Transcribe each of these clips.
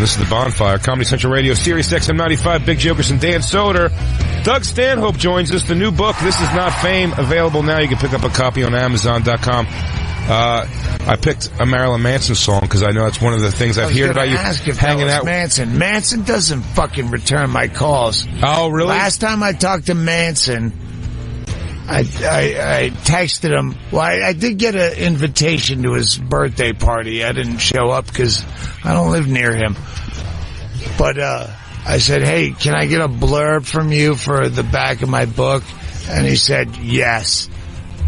This is the Bonfire, Comedy Central Radio, Sirius XM 95, Big Jokers and Dan Soder. Doug Stanhope joins us. The new book, This Is Not Fame, available now. You can pick up a copy on Amazon.com. I picked a Marilyn Manson song because I know that's one of the things I've heard about you hanging out. Manson doesn't fucking return my calls. Oh, really? Last time I talked to Manson, I texted him. Well, I did get an invitation to his birthday party. I didn't show up because I don't live near him. But I said, hey, can I get a blurb from you for the back of my book? And he said, yes.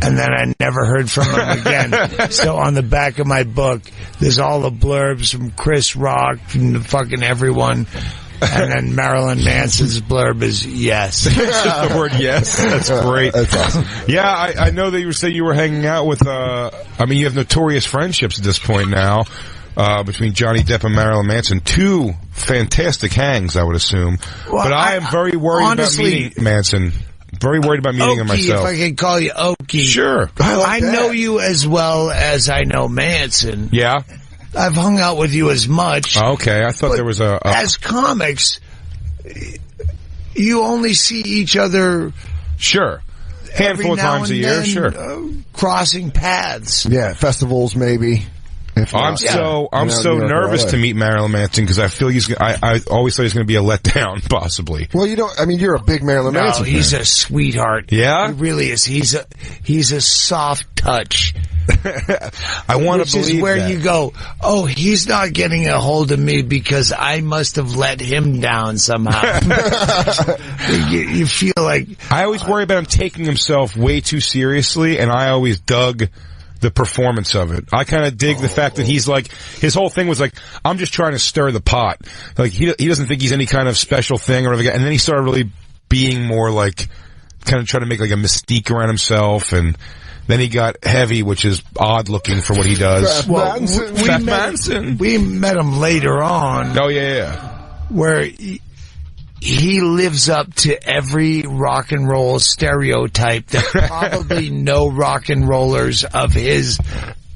And then I never heard from him again. So on the back of my book, there's all the blurbs from Chris Rock and fucking everyone. And then Marilyn Manson's blurb is yes. Just the word yes. That's great. That's awesome. Yeah, I know that you said you were hanging out with, you have notorious friendships at this point now, between Johnny Depp and Marilyn Manson. Two fantastic hangs, I would assume. Well, but I am very worried about meeting Manson. Very worried about meeting him myself. If I can call you Okie. Sure. I know you as well as I know Manson. Yeah? I've hung out with you as much. Okay, I thought there was As comics, you only see each other... Sure. Handful of times a year, sure. Crossing paths. Yeah, festivals maybe. I'm so nervous to meet Marilyn Manson because I feel I always thought he's going to be a letdown, possibly. Well, you're a big Marilyn Manson fan. He's a sweetheart. Yeah? He really is. He's a soft touch. I want to believe Which is where that. you go, oh, he's not getting a hold of me because I must have let him down somehow. you feel like... I always worry about him taking himself way too seriously, and I always dug the performance of it. I kind of dig the fact that he's like, his whole thing was like, I'm just trying to stir the pot. Like, he doesn't think he's any kind of special thing or whatever. And then he started really being more like, kind of trying to make like a mystique around himself, and then he got heavy, which is odd looking for what he does. We met him later on. Oh, yeah. Where he lives up to every rock and roll stereotype that probably no rock and rollers of his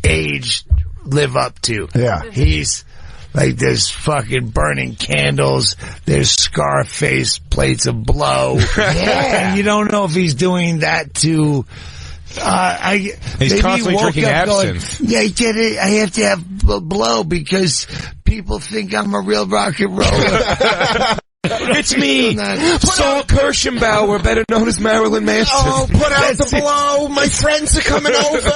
age live up to. Yeah. He's like, there's fucking burning candles, there's Scarface plates of blow. And you don't know if he's doing that to... he's constantly drinking absinthe. Going, yeah, I have to have blow because people think I'm a real rock and roller. It's me, Saul Kirschenbauer, better known as Marilyn Manson. Oh, put out the blow. My friends are coming over.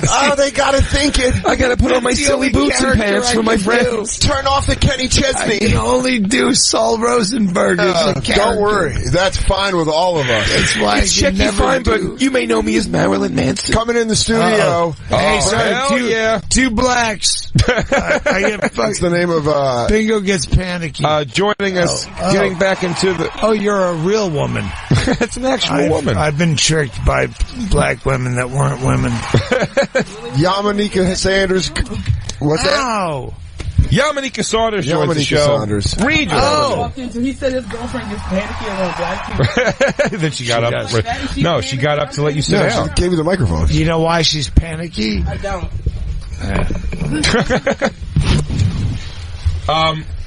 Oh, they gotta think it. I gotta put on my silly boots and pants for my friends. Turn off the Kenny Chesney. I can only do Saul Rosenberg as a character. Don't worry. That's fine with all of us. That's why it's Checky fine, but you may know me as Marilyn Manson. Coming in the studio. Hey, sorry, two blacks. That's the name of... Bingo gets panicky. Joining us, getting back into the... Oh, you're a real woman. That's an actual woman. I've been tricked by black women that weren't women. Yamaneika Saunders. What's that? Yamaneika Saunders joins the show. Saunders. Read your He said his girlfriend gets panicky around black people. Then she got up. No, she got up to let you sit down. She gave you the microphone. You know why she's panicky? I don't.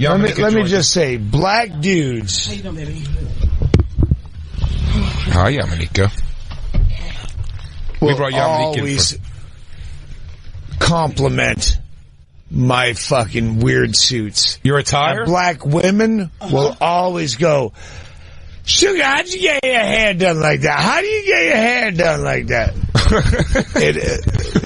Let me just say, black dudes. How you doing, baby? Hi, Yamaneika. We brought Yamaneika always compliment my fucking weird suits. Your attire? Black women will always go, Sugar, how'd you get your hair done like that? How do you get your hair done like that?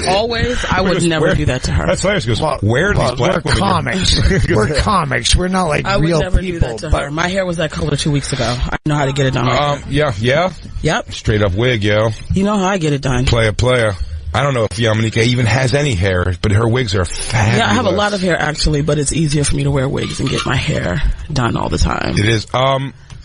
Always? I would never do that to her. That's hilarious. Goes, where do these black women... We're comics. We're not like real people. I would never do that to her. My hair was that color 2 weeks ago. I know how to get it done. Yeah? Yep. Straight up wig, yo. You know how I get it done. Player. I don't know if Yamaneika even has any hair, but her wigs are fabulous. Yeah, I have a lot of hair, actually, but it's easier for me to wear wigs and get my hair done all the time. It is.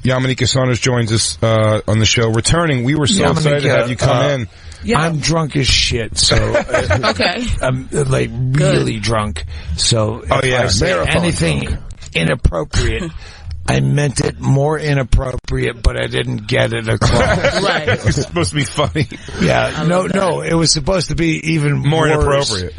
Yamaneika Saunders joins us on the show. Returning, we were so excited to have you come in. Yeah. I'm drunk as shit, so... okay. I'm, like, really drunk. So if I say anything inappropriate... I meant it more inappropriate, but I didn't get it across. Right. It's supposed to be funny. Yeah. No. It was supposed to be even more inappropriate.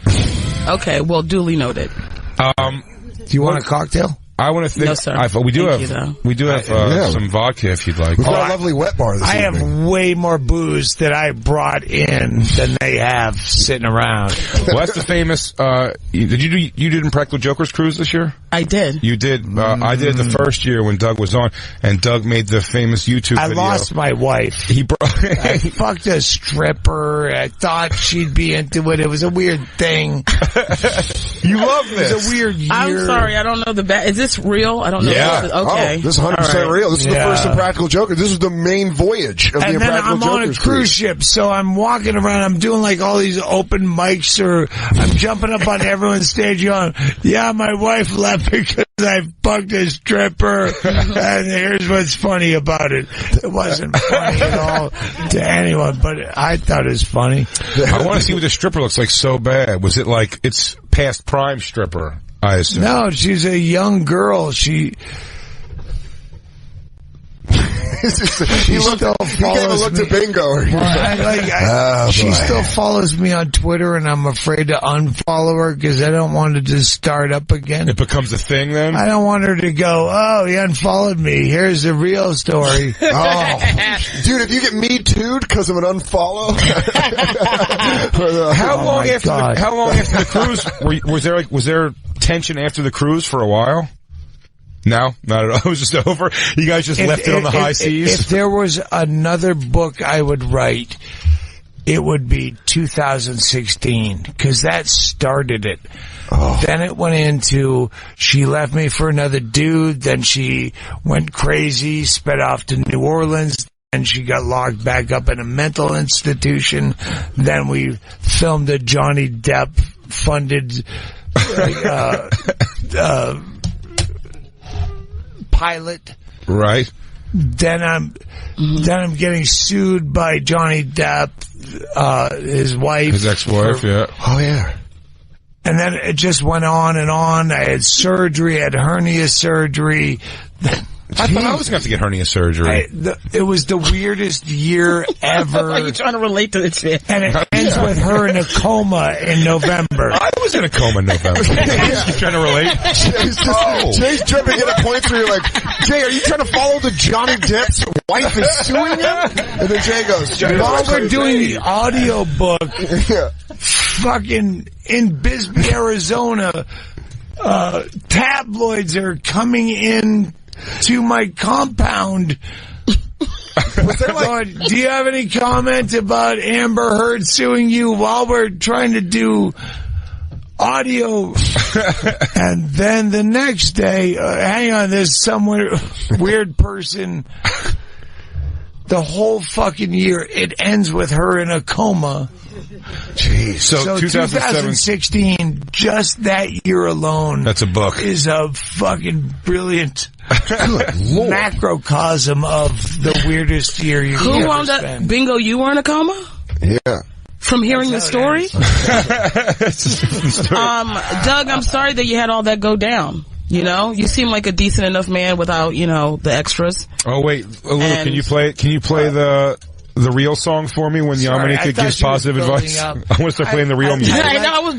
Okay. Well, duly noted. Do you want a cocktail? I want to think. No, sir. We do Thank have some vodka if you'd like. We've got a lovely wet bar this I evening. have way more booze that I brought in than they have sitting around. Well, that's the famous. You did Impractical Jokers cruise this year? I did. You did. I did the first year when Doug was on, and Doug made the famous YouTube I video. lost my wife. He brought. I fucked a stripper. I thought she'd be into it. It was a weird thing. You love this. It was a weird year. I'm sorry, I don't know Is this real? I don't know. Yeah. Okay. Oh, this is 100% real. This is the first Impractical Joker. This is the main voyage of the And then Impractical I'm Jokers on a cruise ship, so I'm walking around. I'm doing like all these open mics, or I'm jumping up on everyone's stage going, yeah, my wife left because I fucked a stripper. And here's what's funny about it. It wasn't funny at all to anyone, but I thought it was funny. I want to see what the stripper looks like so bad. Was it like it's past prime stripper? I assume. No, she's a young girl. She He gave a look to Bingo. She still follows me on Twitter, and I'm afraid to unfollow her because I don't want to just start up again. It becomes a thing then? I don't want her to go, oh, he unfollowed me. Here's the real story. Oh, dude, if you get me too'd because of an unfollow. How long after the cruise was there tension after the cruise for a while? No, not at all. It was just over. You guys just left it on the high seas. If there was another book I would write, it would be 2016, because that started it. Oh. Then it went into, she left me for another dude, then she went crazy, sped off to New Orleans, and she got locked back up in a mental institution. Then we filmed a Johnny Depp funded pilot. Right. Then I'm getting sued by Johnny Depp, his wife. His ex-wife, yeah. Oh, yeah. And then it just went on and on. I had surgery, I had hernia surgery. I thought I was going to have to get hernia surgery. It was the weirdest year ever. Are you trying to relate to this shit? And it ends with her in a coma in November. I was in a coma in November. You trying to relate? Jay's jumping in at points where you're like, Jay, are you trying to follow the Johnny Depp's wife is suing him? And then Jay goes, while we're doing the audio book, fucking in Bisbee, Arizona, tabloids are coming in to my compound. Do you have any comment about Amber Heard suing you while we're trying to do audio? And then the next day, hang on, there's some weird person. The whole fucking year, it ends with her in a coma. Jeez. So 2016, just that year alone. That's a book. Is a fucking brilliant macrocosm of the weirdest year you've ever wound up? spent. Bingo, you were in a coma? Yeah. From hearing the story? Doug, I'm sorry that you had all that go down. You know, you seem like a decent enough man without, the extras. Oh wait, Lou, can you play the real song for me when Yamaneika gives positive advice? I want to start playing the real music. I know, I was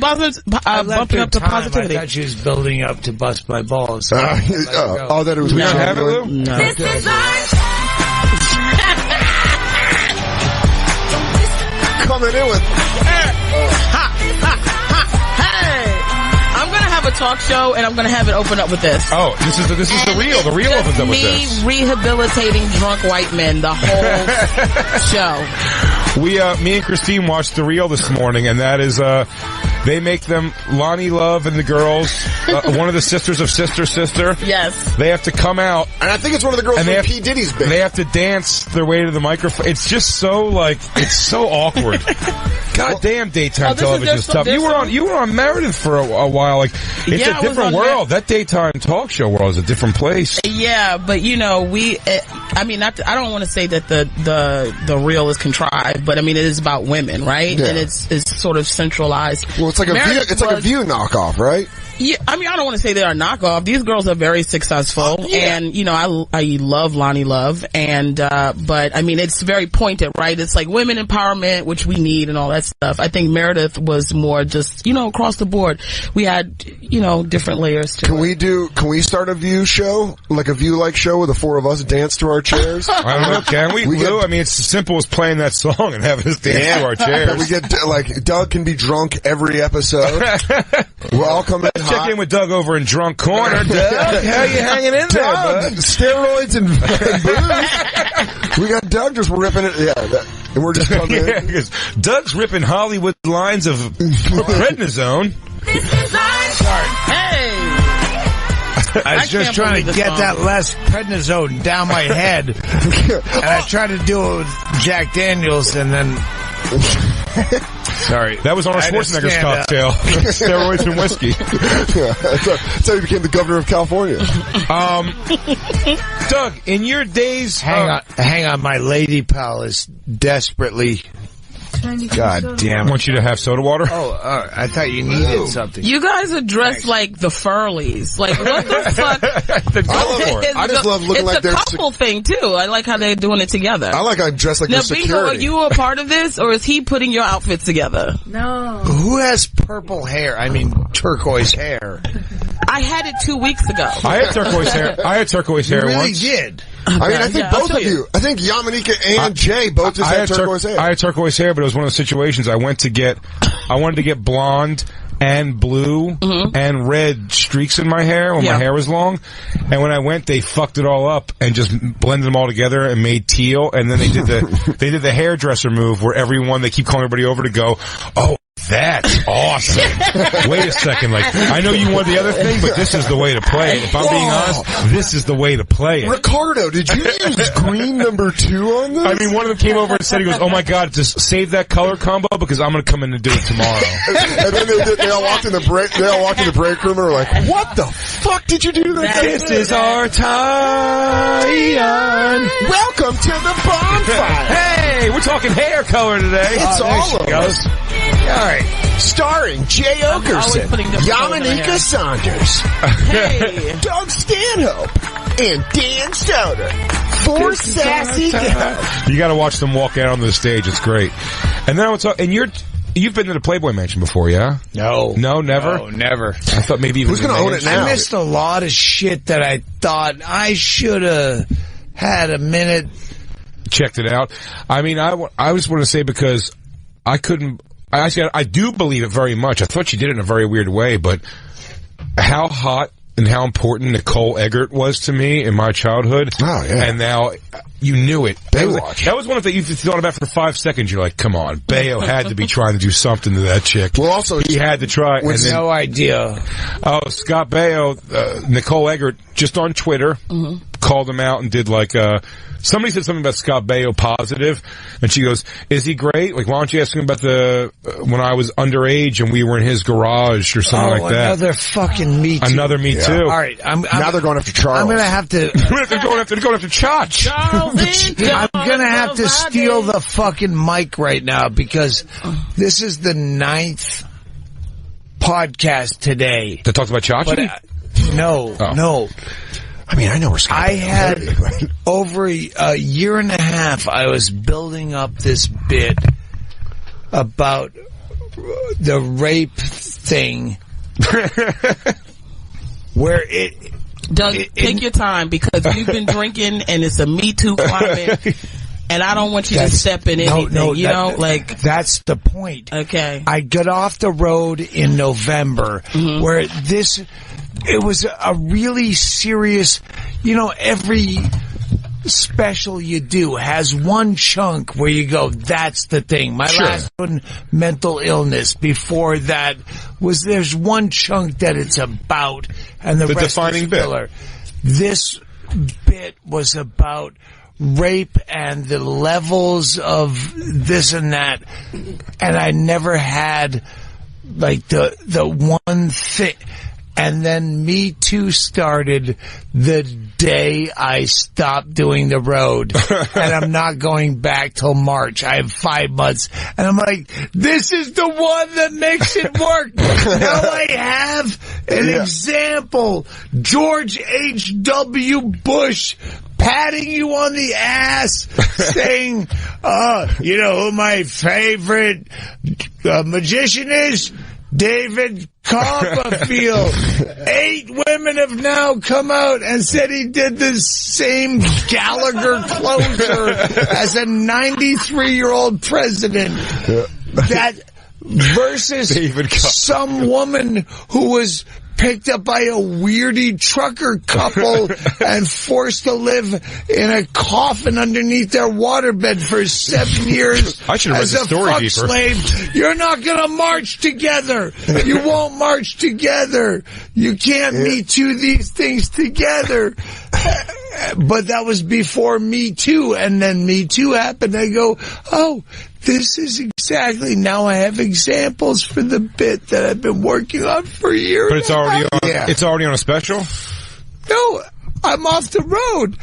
bumping up to positivity. I thought she was building up to bust my balls. So that it was. We don't have it, Lou? No. This is Coming in with. I'm going to have a talk show, and I'm going to have it open up with this. Oh, this is the real. The real opens up with this. Me rehabilitating drunk white men the whole show. Me and Christine watched the real this morning, and that is, they make them, Lonnie Love and the girls, one of the sisters of Sister. Yes. They have to come out. And I think it's one of the girls from P. Diddy's band. They have to dance their way to the microphone. It's just so, it's so awkward. God damn, daytime television is tough. You were on Meredith for a while. It's a different world. That daytime talk show world is a different place. Yeah, but I don't want to say that the real is contrived, but it is about women, right? Yeah. And it's sort of centralized. Well, it's like a View knockoff, right? Yeah, I mean, I don't want to say they're a knockoff. These girls are very successful, and you know, I love Lonnie Love, and but I mean, it's very pointed, right? It's like women empowerment, which we need, and all that stuff. I think Meredith was more just, you know, across the board. We had, you know, different layers to it. Can we start a View show, like a View-like show, where the four of us dance to our chairs? I don't know. Can we? Lou? I mean, it's as simple as playing that song and having us dance to our chairs. We get like Doug can be drunk every episode. We'll all come in. Check in with Doug over in Drunk Corner. Doug, how you hanging in there, bud? Steroids and booze. We got Doug just ripping it. Yeah, and we're just coming in. Because Doug's ripping Hollywood lines of prednisone. Hey! I was just trying to get that less prednisone down my head. And I tried to do it with Jack Daniels, and then... Sorry. That was Arnold Schwarzenegger's cocktail. Steroids and whiskey. Yeah, that's how he became the governor of California. Doug, in your days... Hang on, my lady pal is desperately... God damn it. I want you to have soda water? Oh, I thought you needed something. You guys are dressed like the Furleys. Like, what the fuck? I just love looking like they're... It's a couple thing, too. I like how they're doing it together. I like how I'm dressed like now, they're Bingo, security. are you a part of this, or is he putting your outfits together? No. Who has purple hair? I mean, turquoise hair. I had it 2 weeks ago. I had turquoise hair. You really once. did. I mean, I think both of you. I think Yamaneika and Jay both just had turquoise hair. I had turquoise hair, but it was one of those situations I wanted to get blonde and blue and red streaks in my hair when my hair was long. And when I went, they fucked it all up and just blended them all together and made teal. And then they did the hairdresser move where they keep calling everybody over to go, oh, that's awesome. Wait a second. Like, I know you want the other thing, but this is the way to play it. If I'm being honest, this is the way to play it. Ricardo, did you use green number 2 on this? I mean, one of them came over and said, he goes, oh my God, just save that color combo because I'm going to come in and do it tomorrow. And then they all walked in the break room and were like, what the fuck did you do that? This is our time. Welcome to the Bonfire. Hey, we're talking hair color today. It's all of us. All right. Starring Jay Okerson, Yamaneika Saunders, Doug Stanhope, and Dan Soder. 4 sassy guys. You got to watch them walk out on the stage. It's great. And then you've been to the Playboy Mansion before, yeah? No. No, never? No, never. I thought maybe even... Who's going to own it now? I missed a lot of shit that I thought I should have had a minute. Checked it out. I mean, I just want to say because I couldn't... I do believe it very much. I thought she did it in a very weird way, but how hot and how important Nicole Eggert was to me in my childhood. Oh, yeah. And now you knew it. Baywatch. That was one of the things you thought about for 5 seconds. You're like, come on. Bayo had to be trying to do something to that chick. Well, also, he had to try. With no idea. Oh, Scott Baio, Nicole Eggert, just on Twitter, called him out and did like somebody said something about Scott Baio positive, and she goes, is he great? Like, why don't you ask him about when I was underage and we were in his garage or something like that? Another fucking Me Too. Another Me Too. All right. Now they're going after Charles. I'm going to have to... they're going after Chach. I'm going to have to steal the fucking mic right now because this is the 9th podcast today. That talks about Chachi? No. I mean, I know we're Scott. I had over a year and a half, I was building up this bit about the rape thing where Doug, take your time because you've been drinking and it's a Me Too climate. And I don't want you to step in anything, That's the point. Okay. I got off the road in November where it was a really serious, every special you do has one chunk where you go, that's the thing. My last one, mental illness. Before that there's one chunk that it's about and the rest defining is filler. This bit was about rape and the levels of this and that, and I never had like the one thing. And then Me Too started the day I stopped doing the road. And I'm not going back till March. I have 5 months. And I'm like, this is the one that makes it work. Now I have an example. George H.W. Bush patting you on the ass, saying, you know who my favorite magician is? David Copperfield. 8 women have now come out and said he did the same Gallagher closure as a 93-year-old president. That versus some woman who was picked up by a weirdy trucker couple and forced to live in a coffin underneath their waterbed for 7 years. I should have read the story deeper. Slave. You're not going to march together. You won't march together. You can't Me Too these things together. But that was before Me Too, and then Me Too happened. I go, oh, this is exactly, now I have examples for the bit that I've been working on for years. But it's already on, it's already on a special? No, I'm off the road.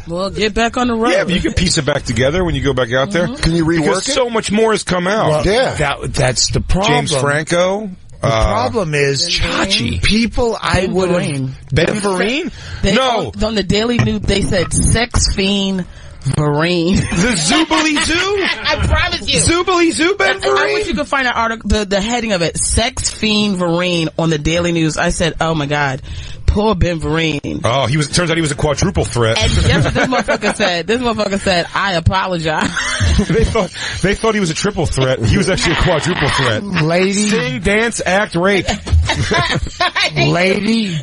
Well, get back on the road. Yeah, but you can piece it back together when you go back out there. Can you rework because it? So much more has come out. Well, that's the problem. James Franco. The problem is Chachi. People I would have... Ben Vereen? No. On the Daily News, they said sex fiend Vereen. The Zoobly Zoo? I promise you. Zoobly Zoo, Ben Vereen? I wish you could find an article, the heading of it, sex fiend Vereen on the Daily News. I said, oh my God. Poor Ben Vereen. Oh, turns out he was a quadruple threat. And guess what this motherfucker said? This motherfucker said, I apologize. They thought he was a triple threat. He was actually a quadruple threat. Lady. Sing, dance, act, rape. Lady.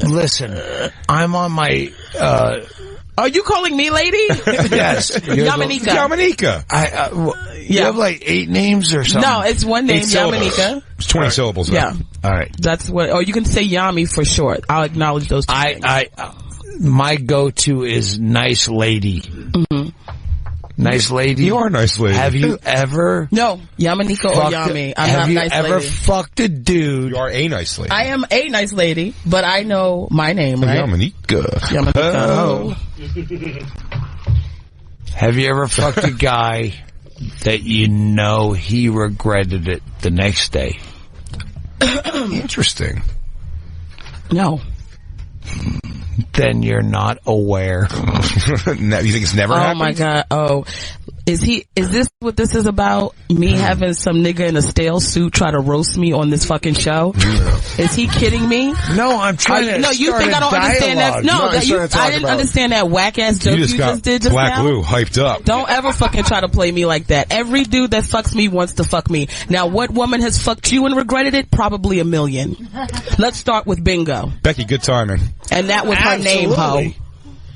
Listen, I'm on my, Are you calling me lady? Yes. Yamaneika. You have like 8 names or something? No, it's one name, Yamaneika. It's 20 syllables. Yeah. All right. That's what, or you can say Yami for short. I'll acknowledge those two things. My go-to is nice lady. Mm-hmm. Nice lady. You are a nice lady. Have you ever... No, Yamaneika or Yami. I'm not nice lady. Have you ever fucked a dude? You are a nice lady. I am a nice lady, but I know my name, right? Yamaneika. Have you ever fucked a guy that you know he regretted it the next day? Interesting. No. Then you're not aware. You think it's never happened? Oh my God. Oh. Is this what this is about? Me having some nigga in a stale suit try to roast me on this fucking show? Yeah. Is he kidding me? No, I'm trying to No, you think I don't understand that? No, I didn't understand that whack ass joke you just did just Black now. Lou hyped up. Don't ever fucking try to play me like that. Every dude that fucks me wants to fuck me. Now, what woman has fucked you and regretted it? Probably 1 million. Let's start with Bingo. Becky, good timing. And that was her name, ho.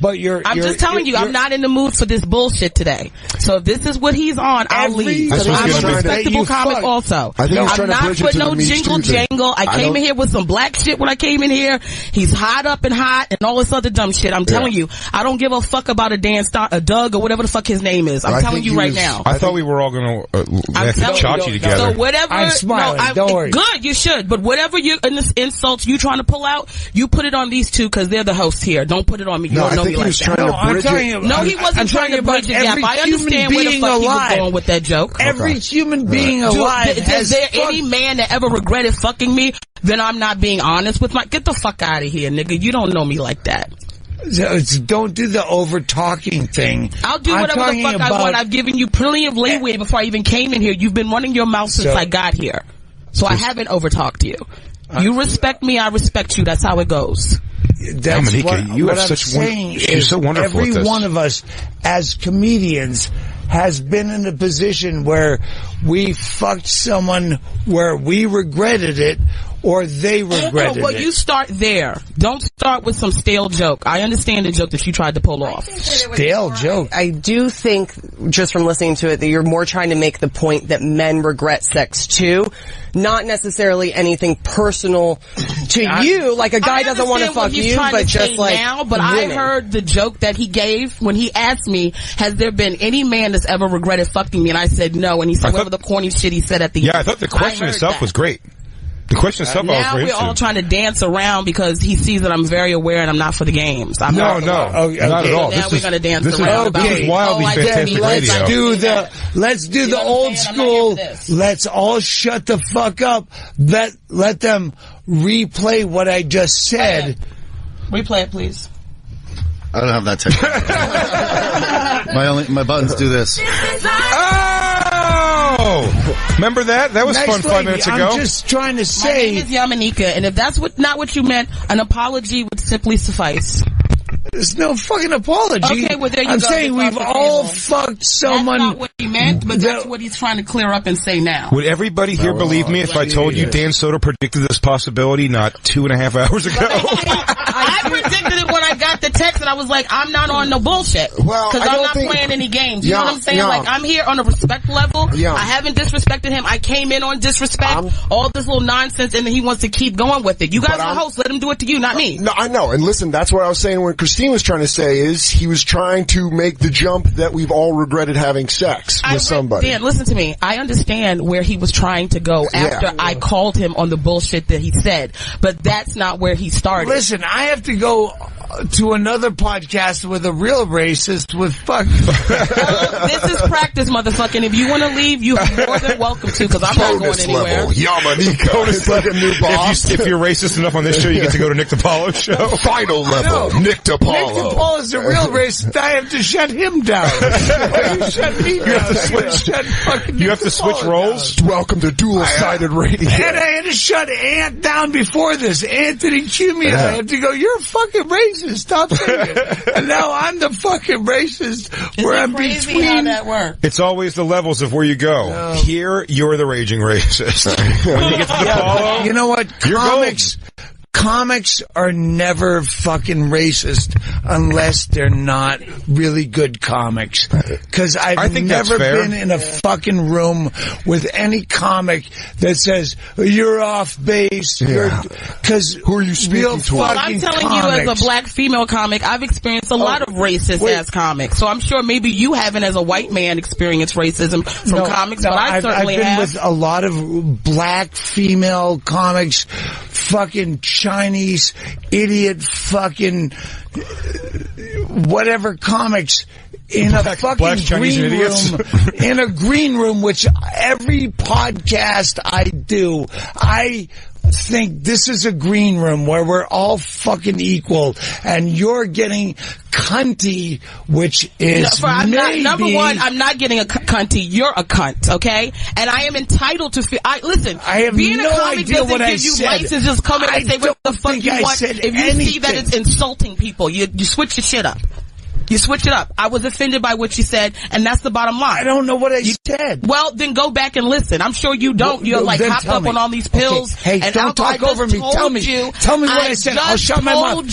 But I'm just telling you, I'm not in the mood for this bullshit today. So if this is what he's on, I'll leave. So I'm a respectable comic also. I'm not for no jingle jangle. I came in here with some black shit when I came in here. He's hot up and hot and all this other dumb shit. I'm telling you, I don't give a fuck about a Doug or whatever the fuck his name is. I'm telling you right now. I thought we were all going to laugh at Chachi together. So whatever. I'm smiling. Don't worry. Good, you should. But whatever insults you trying to pull out, you put it on these two because they're the hosts here. Don't put it on me. You don't know me like that. No, he wasn't trying to bridge the gap. I understand where the fuck he was going with that joke. Every human being alive. Is there any man that ever regretted fucking me? Then I'm not being honest with get the fuck out of here, nigga. You don't know me like that. Don't do the over-talking thing. I'll do whatever the fuck I want. I've given you plenty of leeway before I even came in here. You've been running your mouth since I got here. So I haven't over-talked you. You respect me, I respect you. That's how it goes. That's Yamaneika, you what have I'm such saying you're so wonderful. Every one of us, as comedians, has been in a position where we fucked someone where we regretted it or they regretted it. Well, you start there. Don't start with some stale joke. I understand the joke that you tried to pull off. Stale joke. I do think, just from listening to it, that you're more trying to make the point that men regret sex too. Not necessarily anything personal to you, like a guy doesn't want to fuck you, but just like now, but women. I heard the joke that he gave when he asked me, has there been any man that's ever regretted fucking me? And I said no, and he said whatever the corny shit he said at the end. Yeah, I thought the question itself was great. The question is tough. Now we're all trying to dance around because he sees that I'm very aware and I'm not for the games. No, not at all. Now we're going to dance around. This is wildly fantastic radio. Let's do the old school. Let's all shut the fuck up. Let them replay what I just said. Replay it, please. I don't have that technology. My buttons do this. Oh! Remember that? That was fun 5 minutes ago. I'm just trying to say... My name is Yamaneika, and if that's not what you meant, an apology would simply suffice. There's no fucking apology. Okay, well, there you I'm go. saying we've all fucked someone. That's not what he meant, but that's what he's trying to clear up and say now. Would everybody here believe me if I told you Dan Soder predicted this possibility not 2.5 hours ago? I predicted it when I got the text, and I was like, I'm not on no bullshit. Well, because I'm not playing any games. You know what I'm saying? Like, I'm here on a respect level. I haven't disrespected him. I came in on disrespect, all this little nonsense, and then he wants to keep going with it. You guys are the hosts. Let him do it to you, not me. No, I know. And listen, that's what I was saying when Christine was trying to say is he was trying to make the jump that we've all regretted having sex with somebody. Dan, listen to me. I understand where he was trying to go after I called him on the bullshit that he said, but that's not where he started. Listen, I have to go to another podcast with a real racist with fucking... This is practice, motherfucking. If you want to leave, you're more than welcome to, because I'm not going anywhere. Yamaneika is like a new boss. If you're racist enough on this show, you get to go to Nick DiPaolo's show. Final level, Nick DiPaolo. Nick DiPaolo's a real racist. I have to shut him down. You shut me down. You have to switch roles? Welcome to dual-sided radio. And I had to shut Ant down before this. Anthony Cumia. I have to go, you're a fucking racist. Stop saying it. And now I'm the fucking racist where I'm between. How that works? It's always the levels of where you go. Here, you're the raging racist. When you get to DiPaolo, you know what? Comics are never fucking racist unless they're not really good comics. Because I've never been in a fucking room with any comic that says, you're off base. Because who are you speaking to? Well, I'm telling you as a black female comic, I've experienced a lot of racist ass comics. So I'm sure maybe you haven't as a white man experienced racism from comics, but I certainly have. I've been with a lot of black female comics, fucking Chinese idiot fucking whatever comics in a fucking green room, in a green room, which every podcast I do, I think this is a green room where we're all fucking equal, and you're getting cunty, which is number one, I'm not getting a cunty. You're a cunt, okay? And I am entitled to feel. Listen, I have being no a comic idea doesn't what I give you said. license. Just come in and say what the fuck you want. If you see that it's insulting people, you switch your shit up. You switch it up. I was offended by what you said, and that's the bottom line. I don't know what I said. Well, then go back and listen. I'm sure you don't. You're like hopped up on all these pills. Okay. Hey, and don't talk over me. Tell me what I said. I'll shut my mouth.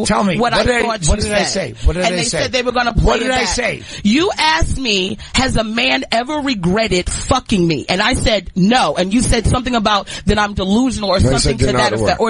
Tell me what I thought you said. What did I say? What did I say? And they said they were going to play What did I say? You asked me, has a man ever regretted fucking me? And I said no. And you said something about that I'm delusional or something to that effect.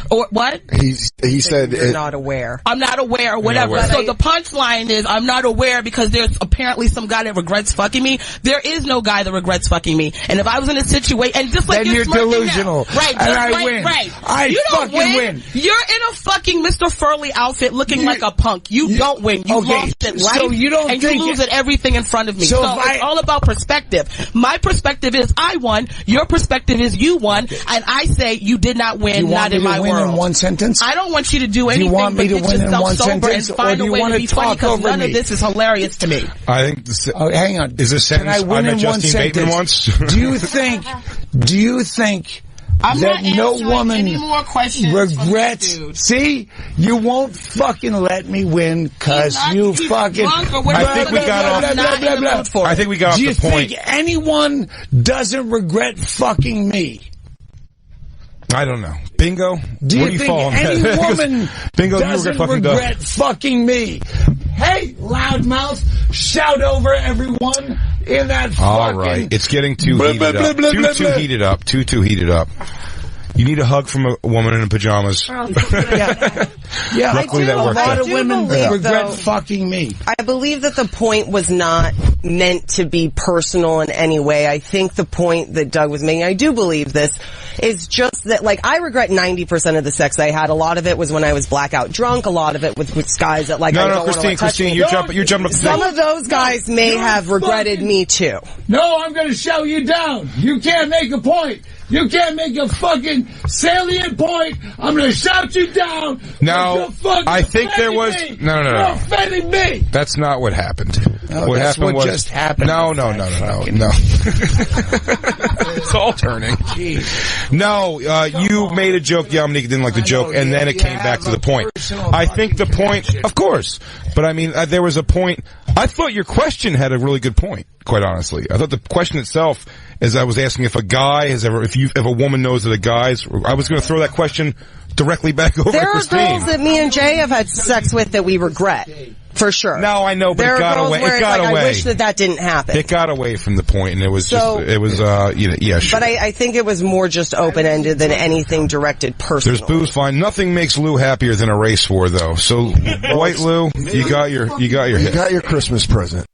Or what? He said you're not aware. I'm not aware or whatever. So the punchline is I'm not aware because there's apparently some guy that regrets fucking me. There is no guy that regrets fucking me. And if I was in a situation, and just like then you're delusional. Now, right, and I win. Right. I fucking win. You're in a fucking Mr. Furley outfit looking like a punk. You don't win. You lost it, right? So you don't and think you lose at everything in front of me. So it's all about perspective. My perspective is I won. Your perspective is you won. And I say you did not win, not in my world. You want me to win in one sentence? I don't want you to do anything you want me but to get win yourself in one sober sentence, and find a way to be funny because none of this is hilarious to me. I think hang on. Is this sentence I met Justine Bateman once? Do you think that no woman regrets? See, you won't fucking let me win because you fucking. I think we got off. I think we got off the point. Do you think anyone doesn't regret fucking me? I don't know. Bingo? Do you think any woman Bingo, doesn't regret fucking me? Hey, loudmouth, shout over everyone in that fucking... All right. It's getting too heated up. Too heated up. Too heated up. You need a hug from a woman in pajamas. Yeah, luckily that worked. A lot of women regret though, fucking me. I believe that the point was not meant to be personal in any way. I think the point that Doug was making, I do believe this, is just that, like, I regret 90% of the sex I had. A lot of it was when I was blackout drunk. A lot of it with guys that, like, I don't want to Christine, you're jumping up. Some of those guys may have regretted me too. No, I'm going to shout you down. You can't make a point. You can't make a fucking salient point. I'm going to shout you down. No, I think there was... No. You're offending me. That's not what happened. No, what that's happened what was... just happened. No. It's all turning. Jeez. No, you made a joke. Yamaneika didn't like the joke, and then it came back to the point. I think the point... Of course. But, I mean, there was a point... I thought your question had a really good point, quite honestly. I thought the question itself, as I was asking if a guy has ever... If a woman knows that a guy's... I was going to throw that question directly back over to Christine. There are girls that me and Jay have had sex with that we regret. For sure. No, I know, but there it got away. It got away. I wish that didn't happen. It got away from the point, and it was sure. But I think it was more just open-ended than anything directed personally. There's booze fine. Nothing makes Lou happier than a race war, though. So, White Lou, you got your hit. You got your Christmas present.